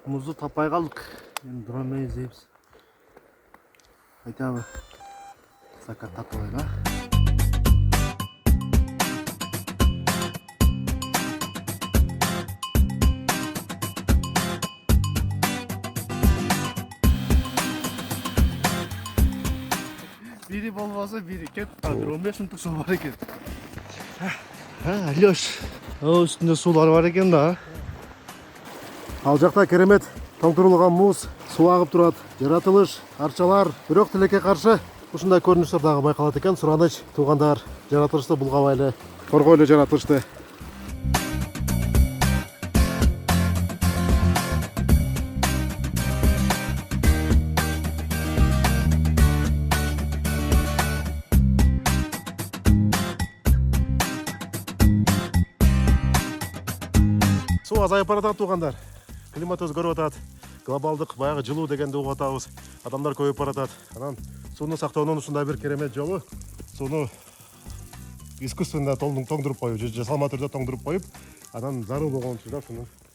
Muzdu tapay kaldık. Yani duramayız hepsi. Haydi abi. Sakat tatlılar ha. Biri bolmasa biri ket. Abi 15 minutlık su var eken. Ha, Alyoş. O üstünde sular var eken da. Ал жақта керемет тоңдырылған муз, су ағып тұрады. Жаратылыш, арчалар, бирок тилекке каршы ушундай көрүнүштөр дагы байкалат экен. Сураныч туугандар, жаратылышты булгабайлы, коргойлу жаратылышты. Су азайып баратат туугандар. Климат өзгөрүп атат. Глобалдык баягы жылуу дегенди угуп атабыз. Адамдар көбөйүп баратат. Анан сууну сактоонун ушундай бир керемет жолу сууну искусственно тоңдуруп коюп, жасалма түрдө тоңдуруп коюп, анан зарыл болгон учурда суну